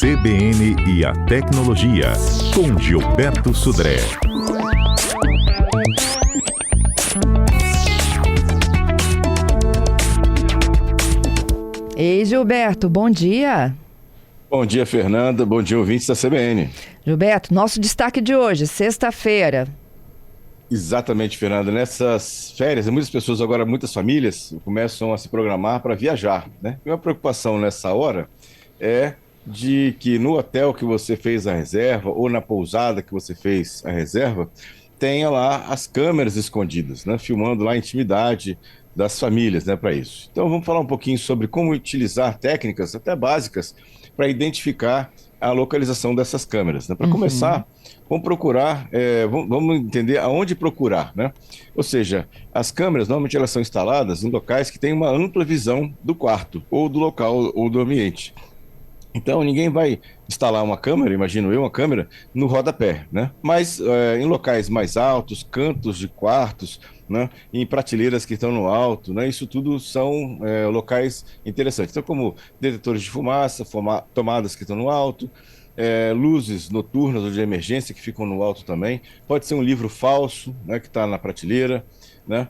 CBN e a Tecnologia, com Gilberto Sudré. Ei, Gilberto, bom dia. Bom dia, Fernanda. Bom dia, ouvintes da CBN. Gilberto, nosso destaque de hoje, sexta-feira. Exatamente, Fernanda. Nessas férias, muitas pessoas agora, muitas famílias, começam a se programar para viajar, né? E uma preocupação nessa hora é de que no hotel que você fez a reserva ou na pousada que você fez a reserva, tenha lá as câmeras escondidas, né? Filmando lá a intimidade das famílias, né, para isso. Então vamos falar um pouquinho sobre como utilizar técnicas até básicas para identificar a localização dessas câmeras, né? Para começar, vamos procurar, vamos entender aonde procurar, né? Ou seja, as câmeras normalmente elas são instaladas em locais que têm uma ampla visão do quarto ou do local ou do ambiente. Então, ninguém vai instalar uma câmera, imagino eu, uma câmera, no rodapé, né? Mas em locais mais altos, cantos de quartos, né? Em prateleiras que estão no alto, né? Isso tudo são locais interessantes. Então, como detetores de fumaça, tomadas que estão no alto, luzes noturnas ou de emergência que ficam no alto também. Pode ser um livro falso, né? Que está na prateleira, né?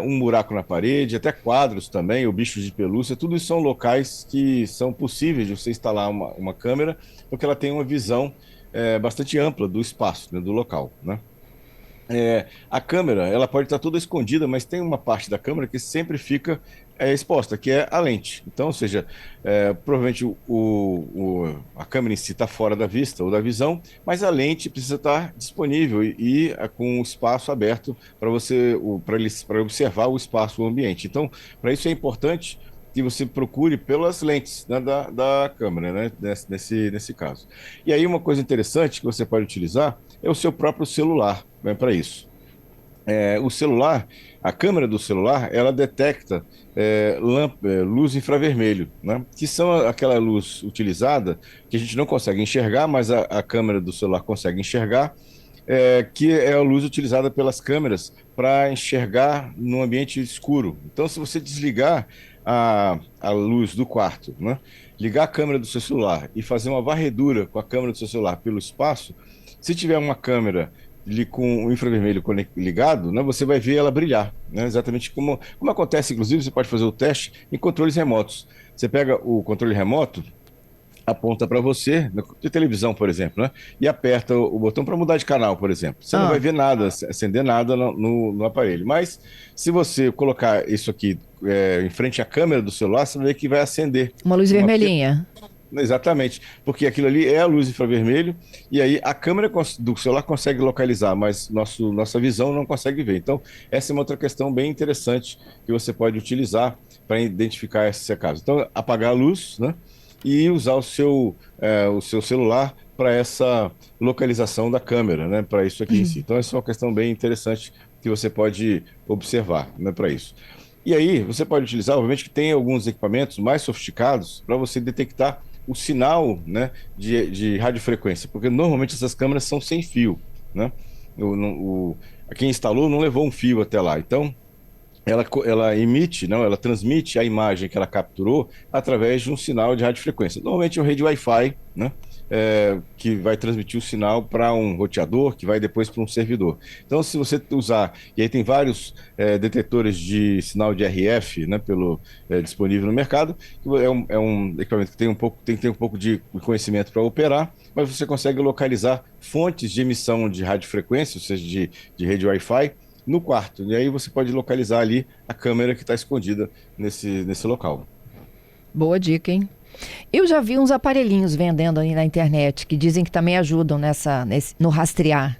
Um buraco na parede, até quadros também, ou bichos de pelúcia, tudo isso são locais que são possíveis de você instalar uma câmera, porque ela tem uma visão bastante ampla do espaço, né, do local, né? A câmera, ela pode estar toda escondida, mas tem uma parte da câmera que sempre fica exposta, que é a lente. Então, ou seja, provavelmente a câmera em si está fora da vista ou da visão, mas a lente precisa estar disponível e com o espaço aberto para para observar o espaço, o ambiente. Então, para isso é importante que você procure pelas lentes, né, da câmera, né, nesse caso. E aí uma coisa interessante que você pode utilizar é o seu próprio celular, né, para isso. O celular, a câmera do celular, ela detecta luz infravermelho, né, que são aquela luz utilizada que a gente não consegue enxergar, mas a câmera do celular consegue enxergar, que é a luz utilizada pelas câmeras para enxergar no ambiente escuro. Então, se você desligar a luz do quarto, né, ligar a câmera do seu celular e fazer uma varredura com a câmera do seu celular pelo espaço, se tiver uma câmera com o infravermelho ligado, né, você vai ver ela brilhar, né, exatamente como acontece, inclusive, você pode fazer o teste em controles remotos. Você pega o controle remoto, aponta para você, de televisão, por exemplo, né? E aperta o botão para mudar de canal, por exemplo. Você não vai ver nada, acender nada no aparelho. Mas se você colocar isso aqui em frente à câmera do celular, você vai ver que vai acender. Uma luz vermelhinha. Exatamente, porque aquilo ali é a luz infravermelho e aí a câmera do celular consegue localizar, mas nossa visão não consegue ver. Então, essa é uma outra questão bem interessante que você pode utilizar para identificar esse caso. Então, apagar a luz, né? E usar o seu celular para essa localização da câmera, né? Para isso aqui em si. Então, essa é uma questão bem interessante que você pode observar, né? Para isso. E aí, você pode utilizar, obviamente, que tem alguns equipamentos mais sofisticados para você detectar o sinal, né, de radiofrequência, porque normalmente essas câmeras são sem fio, né? Quem instalou não levou um fio até lá. Então, ela emite, não, ela transmite a imagem que ela capturou através de um sinal de radiofrequência. Normalmente é uma rede Wi-Fi, né? Que vai transmitir o sinal para um roteador, que vai depois para um servidor. Então, se você usar, e aí tem vários detetores de sinal de RF, né, disponível no mercado, é um equipamento que tem que ter um pouco de conhecimento para operar, mas você consegue localizar fontes de emissão de radiofrequência, ou seja, de rede Wi-Fi, no quarto. E aí você pode localizar ali a câmera que está escondida nesse local. Boa dica, hein? Eu já vi uns aparelhinhos vendendo aí na internet que dizem que também ajudam no rastrear.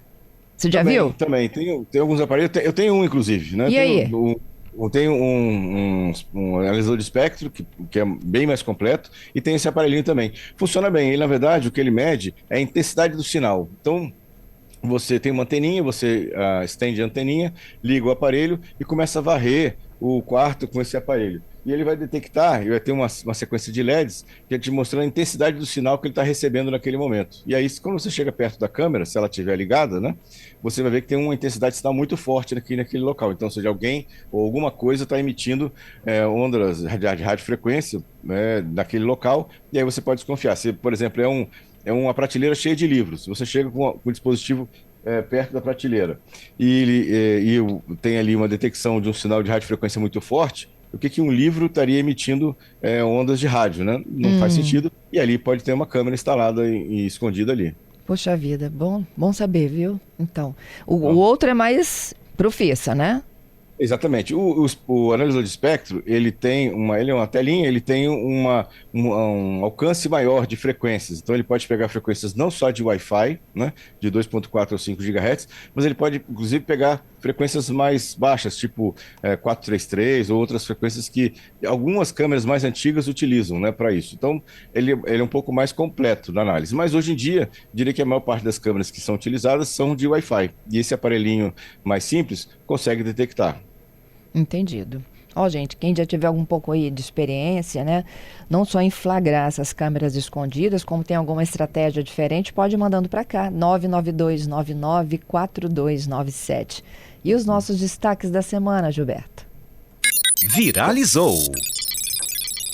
Você já viu? Também. Tem alguns aparelhos. Eu tenho um, inclusive, né? E aí? Eu tenho um analisador de espectro, que é bem mais completo, e tem esse aparelhinho também. Funciona bem. Ele, na verdade, o que ele mede é a intensidade do sinal. Então, você tem uma anteninha, você estende a anteninha, liga o aparelho e começa a varrer o quarto com esse aparelho. e ele vai detectar, e vai ter uma sequência de LEDs que é te mostrando a intensidade do sinal que ele está recebendo naquele momento. E aí, quando você chega perto da câmera, se ela estiver ligada, né, você vai ver que tem uma intensidade de sinal muito forte naquele local. Então, ou seja, alguém ou alguma coisa está emitindo ondas de radiofrequência, né, naquele local, e aí você pode desconfiar. Se, por exemplo, é uma prateleira cheia de livros, você chega com o dispositivo perto da prateleira e tem ali uma detecção de um sinal de radiofrequência muito forte, o que que um livro estaria emitindo ondas de rádio, né? Não faz sentido, e ali pode ter uma câmera instalada e escondida ali. Poxa vida, bom saber, viu? Então, o Tá? outro é mais profissa, né? Exatamente. O analisador de espectro, ele é uma telinha, ele tem um alcance maior de frequências. Então ele pode pegar frequências não só de Wi-Fi, né, de 2.4 ou 5 GHz, mas ele pode inclusive pegar frequências mais baixas, tipo 433 ou outras frequências que algumas câmeras mais antigas utilizam, né, para isso. Então ele é um pouco mais completo na análise. Mas hoje em dia, diria que a maior parte das câmeras que são utilizadas são de Wi-Fi. E esse aparelhinho mais simples consegue detectar. Entendido. Ó, gente, quem já tiver algum pouco aí de experiência, né? Não só em flagrar essas câmeras escondidas, como tem alguma estratégia diferente, pode ir mandando para cá, 992994297. E os nossos destaques da semana, Gilberto? Viralizou.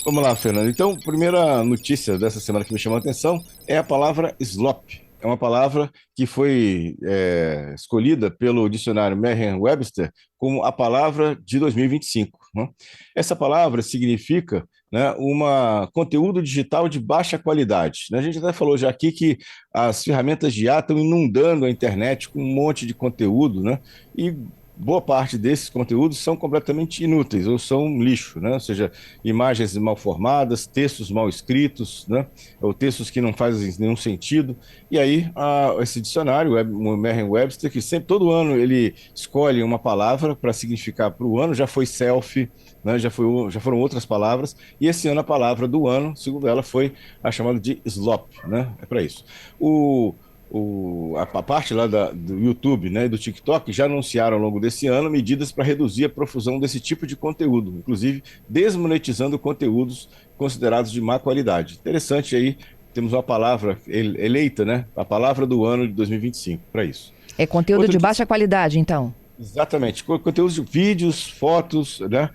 Vamos lá, Fernando. Então, primeira notícia dessa semana que me chamou a atenção é a palavra slop. É uma palavra que foi escolhida pelo dicionário Merriam-Webster como a palavra de 2025. Né? Essa palavra significa, né, conteúdo digital de baixa qualidade. A gente até falou já aqui que as ferramentas de IA estão inundando a internet com um monte de conteúdo, né? E boa parte desses conteúdos são completamente inúteis ou são lixo, né? Ou seja, imagens mal formadas, textos mal escritos, né? Ou textos que não fazem nenhum sentido. E aí, esse dicionário, o Merriam-Webster, que sempre, todo ano, ele escolhe uma palavra para significar para o ano, já foi selfie, né? Já foram outras palavras, e esse ano a palavra do ano, segundo ela, foi a chamada de slop, né? É para isso. A parte lá do YouTube, né, e do TikTok já anunciaram ao longo desse ano medidas para reduzir a profusão desse tipo de conteúdo, inclusive desmonetizando conteúdos considerados de má qualidade. Interessante aí, temos uma palavra eleita, né, a palavra do ano de 2025 para isso. É conteúdo de baixa qualidade, então? Exatamente, conteúdos de vídeos, fotos, né,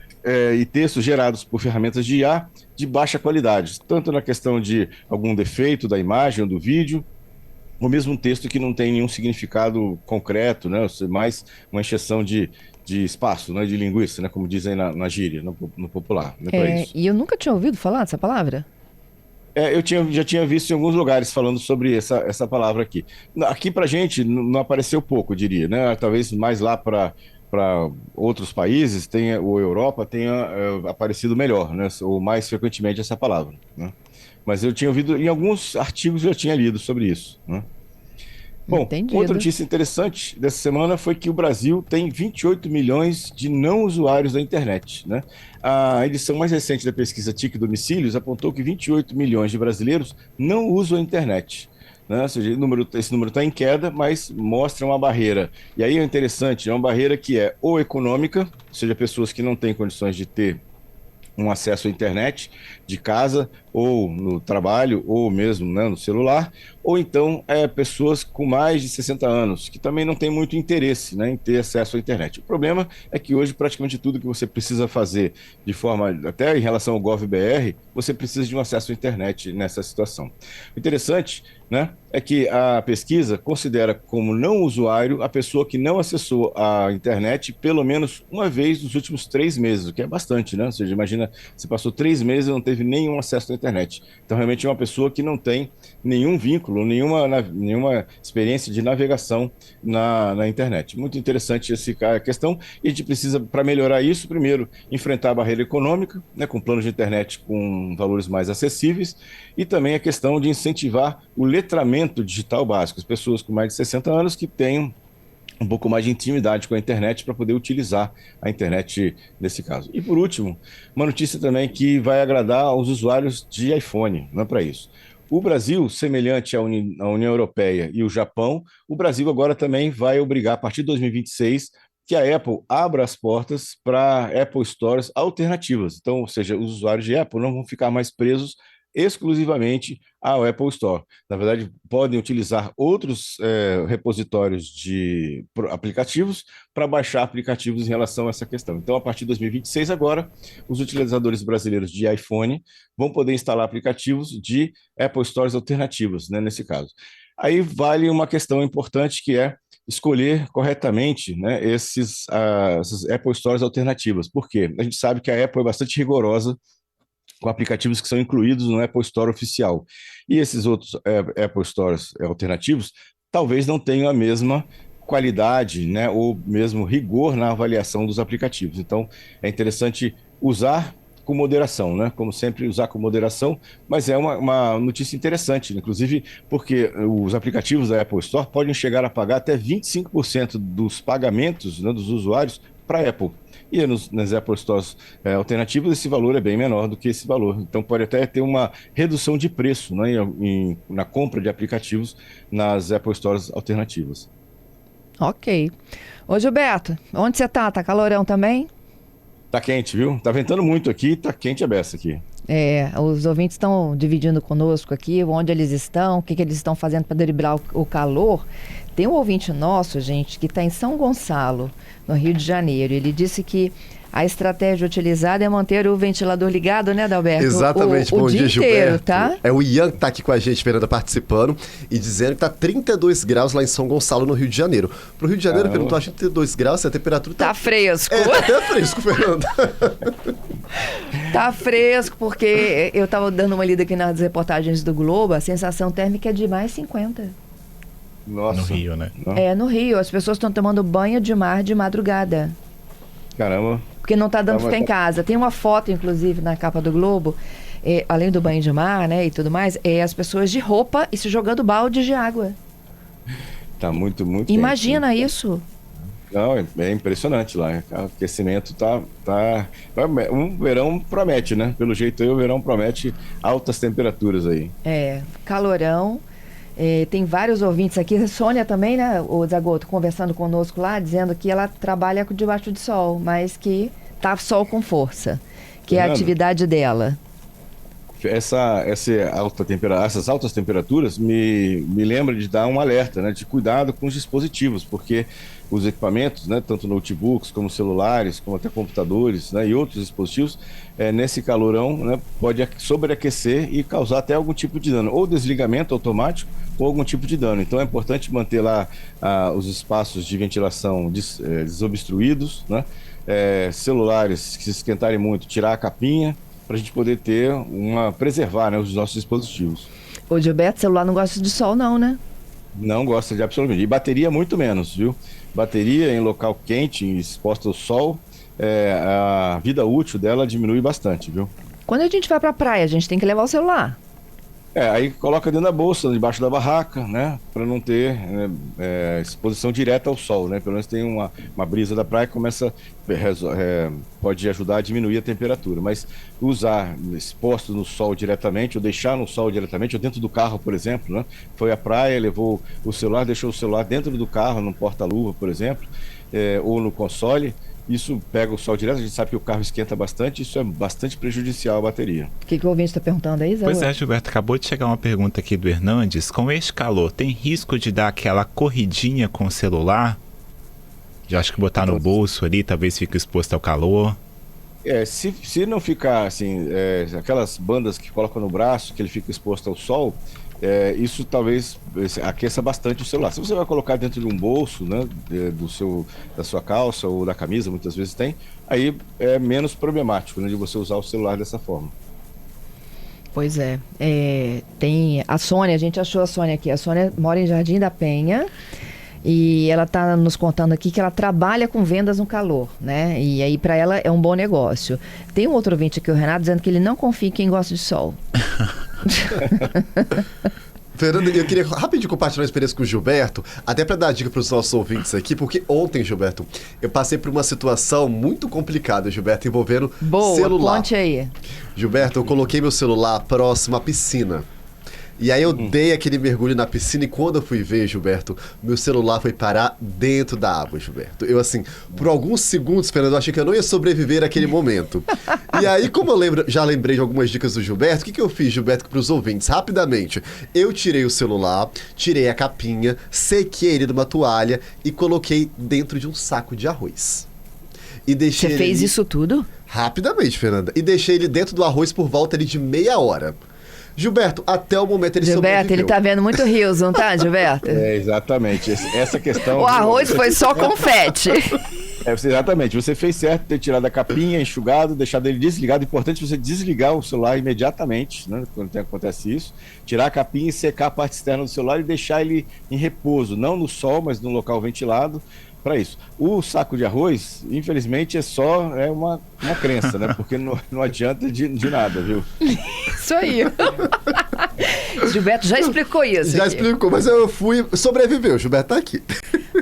e textos gerados por ferramentas de IA de baixa qualidade, tanto na questão de algum defeito da imagem ou do vídeo, ou mesmo um texto que não tem nenhum significado concreto, né? Mais uma encheção de espaço, né? De linguiça, né? Como dizem na gíria, no popular. Né? Para isso. E eu nunca tinha ouvido falar dessa palavra. Já tinha visto em alguns lugares falando sobre essa palavra aqui. Aqui para gente não apareceu pouco, eu diria, né? Talvez mais lá para outros países, ou Europa, tenha aparecido melhor, né? Ou mais frequentemente essa palavra, né? Mas eu tinha ouvido, em alguns artigos eu tinha lido sobre isso, né? Bom, Entendido. outra notícia interessante dessa semana foi que o Brasil tem 28 milhões de não usuários da internet, né? A edição mais recente da pesquisa TIC Domicílios apontou que 28 milhões de brasileiros não usam a internet, né? Ou seja, esse número está em queda, mas mostra uma barreira. E aí é interessante, é uma barreira que é ou econômica, ou seja, pessoas que não têm condições de ter um acesso à internet de casa ou no trabalho ou mesmo, né, no celular, ou então pessoas com mais de 60 anos que também não têm muito interesse, né, em ter acesso à internet. O problema é que hoje praticamente tudo que você precisa fazer de forma, até em relação ao GovBR, você precisa de um acesso à internet nessa situação. O interessante, né, é que a pesquisa considera como não usuário a pessoa que não acessou a internet pelo menos uma vez nos últimos 3 meses, o que é bastante, né? Ou seja, imagina, você passou 3 meses e não teve nenhum acesso à internet. Então, realmente é uma pessoa que não tem nenhum vínculo, nenhuma experiência de navegação na internet. Muito interessante essa questão, e a gente precisa, para melhorar isso, primeiro, enfrentar a barreira econômica, né, com planos de internet com valores mais acessíveis, e também a questão de incentivar o letramento digital básico, as pessoas com mais de 60 anos que tenham um pouco mais de intimidade com a internet para poder utilizar a internet nesse caso. E por último, uma notícia também que vai agradar aos usuários de iPhone, não é para isso. O Brasil, semelhante à União Europeia e o Japão, o Brasil agora também vai obrigar, a partir de 2026, que a Apple abra as portas para Apple Stores alternativas. Então, ou seja, os usuários de Apple não vão ficar mais presos exclusivamente ao Apple Store. Na verdade, podem utilizar outros repositórios de aplicativos para baixar aplicativos em relação a essa questão. Então, a partir de 2026, agora, os utilizadores brasileiros de iPhone vão poder instalar aplicativos de Apple Stores alternativos, né, nesse caso. Aí vale uma questão importante, que é escolher corretamente, né, essas Apple Stores alternativas. Por quê? A gente sabe que a Apple é bastante rigorosa com aplicativos que são incluídos no Apple Store oficial. E esses outros Apple Stores alternativos talvez não tenham a mesma qualidade, né, ou mesmo rigor na avaliação dos aplicativos. Então, é interessante usar com moderação, né? Como sempre, usar com moderação, mas é uma notícia interessante, inclusive porque os aplicativos da Apple Store podem chegar a pagar até 25% dos pagamentos, né, dos usuários para a Apple. E nas Apple Stores alternativas, esse valor é bem menor do que esse valor. Então, pode até ter uma redução de preço, né, na compra de aplicativos nas Apple Stores alternativas. Ok. Ô, Gilberto, onde você tá? Tá calorão também? Tá quente, viu? Tá ventando muito aqui, tá quente a beça aqui. Os ouvintes estão dividindo conosco aqui onde eles estão, o que eles estão fazendo para driblar o calor. Tem um ouvinte nosso, gente, que está em São Gonçalo, no Rio de Janeiro. Ele disse que a estratégia utilizada é manter o ventilador ligado, né, Adalberto? Exatamente, o dia inteiro, tá? É o Ian que tá aqui com a gente, Fernanda, participando e dizendo que tá 32 graus lá em São Gonçalo, no Rio de Janeiro. Pro Rio de Janeiro, perguntou, acho que 32 graus, a temperatura tá fresco. Tá até fresco, Fernanda. Tá fresco, porque eu tava dando uma lida aqui nas reportagens do Globo, a sensação térmica é de mais 50. Nossa. No Rio, né? No Rio. As pessoas estão tomando banho de mar de madrugada. Caramba. Porque não tá dando pra ficar em casa. Tem uma foto, inclusive, na capa do Globo, além do banho de mar, né, e tudo mais, as pessoas de roupa e se jogando balde de água. Tá muito Imagina quente. Isso. Não, é impressionante lá. O aquecimento tá... Um verão promete, né? Pelo jeito aí, o verão promete altas temperaturas aí. Calorão. Tem vários ouvintes aqui. A Sônia também, né, o Zagoto, conversando conosco lá, dizendo que ela trabalha debaixo de sol, mas que tá sol com força, que é a atividade dela. Essas altas temperaturas me lembra de dar um alerta, né, de cuidado com os dispositivos, porque os equipamentos, né, tanto notebooks como celulares, como até computadores, né, e outros dispositivos, nesse calorão, né, pode sobreaquecer e causar até algum tipo de dano, ou desligamento automático, ou algum tipo de dano. Então é importante manter lá os espaços de ventilação desobstruídos, né, celulares que se esquentarem muito, tirar a capinha, para a gente poder preservar, né, os nossos dispositivos. Ô, Gilberto, celular não gosta de sol não, né? Não gosta de absolutamente. E bateria muito menos, viu? Bateria em local quente, exposta ao sol, a vida útil dela diminui bastante, viu? Quando a gente vai pra praia, a gente tem que levar o celular. Aí coloca dentro da bolsa, debaixo da barraca, né? Para não ter exposição direta ao sol, né? Pelo menos tem uma brisa da praia que pode ajudar a diminuir a temperatura. Mas usar exposto no sol diretamente, ou deixar no sol diretamente, ou dentro do carro, por exemplo, né? Foi à praia, levou o celular, deixou o celular dentro do carro, no porta-luva, por exemplo, ou no console. Isso pega o sol direto, a gente sabe que o carro esquenta bastante, isso é bastante prejudicial à bateria. O que o ouvinte está perguntando aí, Zé? Pois é, Gilberto, acabou de chegar uma pergunta aqui do Hernandes. Com este calor, tem risco de dar aquela corridinha com o celular? Já acho que botar no bolso ali, talvez fique exposto ao calor. Se não ficar assim, aquelas bandas que colocam no braço, que ele fica exposto ao sol, isso talvez aqueça bastante o celular. Se você vai colocar dentro de um bolso, né, da sua calça ou da camisa, muitas vezes tem, aí é menos problemático, né, de você usar o celular dessa forma. Pois tem a Sônia, a gente achou a Sônia aqui. A Sônia mora em Jardim da Penha e ela está nos contando aqui que ela trabalha com vendas no calor, né? E aí para ela é um bom negócio. Tem um outro ouvinte aqui, o Renato, dizendo que ele não confia em quem gosta de sol. Fernanda, eu queria rapidinho compartilhar uma experiência com o Gilberto, até para dar dica para os nossos ouvintes aqui, porque ontem, Gilberto, eu passei por uma situação muito complicada, Gilberto, envolvendo celular. Conte aí. Gilberto, eu coloquei meu celular próximo à piscina. E aí eu dei aquele mergulho na piscina e quando eu fui ver, Gilberto, meu celular foi parar dentro da água, Gilberto. Eu assim, por alguns segundos, Fernando, eu achei que eu não ia sobreviver àquele momento. E aí, como eu já lembrei de algumas dicas do Gilberto, o que eu fiz, Gilberto, para os ouvintes? Rapidamente, eu tirei o celular, tirei a capinha, sequei ele numa toalha e coloquei dentro de um saco de arroz. E deixei Você fez ele isso tudo? rapidamente, Fernanda. E deixei ele dentro do arroz por volta ali de meia hora. Gilberto, até o momento ele Gilberto, sobreviveu. ele tá vendo muito rios, não tá, Gilberto? Exatamente. Essa questão... O arroz foi só confete. Exatamente. Você fez certo ter tirado a capinha, enxugado, deixado ele desligado. Importante você desligar o celular imediatamente, né, quando acontece isso. Tirar a capinha e secar a parte externa do celular e deixar ele em repouso. Não no sol, mas no local ventilado. Para isso. O saco de arroz, infelizmente, é uma crença, né? Porque não adianta de nada, viu? Isso aí. Gilberto já explicou isso. Já aqui. explicou, mas eu sobreviveu, Gilberto tá aqui.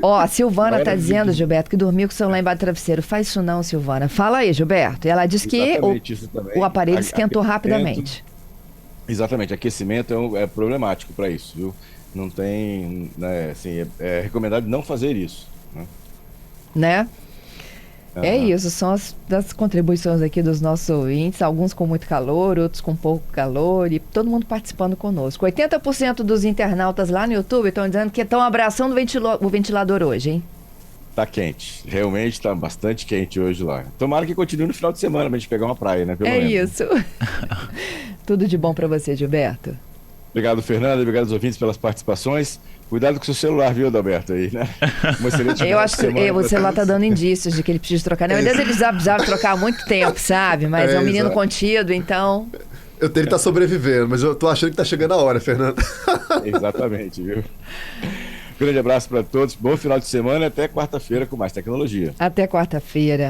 Ó, a Silvana tá dizendo, Gilberto, que dormiu com o celular embaixo do travesseiro. Faz isso não, Silvana. Fala aí, Gilberto. E ela diz que Exatamente, isso também. o aparelho esquentou Aquecimento- rapidamente. Exatamente, aquecimento é problemático para isso, viu? Não tem, né, assim, é recomendado não fazer isso, Né? É Aham. isso, são das contribuições aqui dos nossos ouvintes, alguns com muito calor, outros com pouco calor e todo mundo participando conosco. 80% dos internautas lá no YouTube estão dizendo que estão abraçando o ventilador hoje, hein? Tá quente, realmente tá bastante quente hoje lá. Tomara que continue no final de semana pra gente pegar uma praia, né? Pelo É menos. isso. Tudo de bom pra você, Gilberto. Obrigado, Fernanda, obrigado aos ouvintes pelas participações. Cuidado com o seu celular, viu, Adalberto, aí, né? Uma excelente Eu acho que semana o pra celular tá todos. dando indícios de que ele precisa trocar. Na verdade, ele já precisava trocar há muito tempo, sabe? Mas é um menino exato. contido, então... Ele tá sobrevivendo, mas eu tô achando que tá chegando a hora, Fernanda. Exatamente, viu? Grande abraço para todos, bom final de semana e até quarta-feira com mais tecnologia. Até quarta-feira.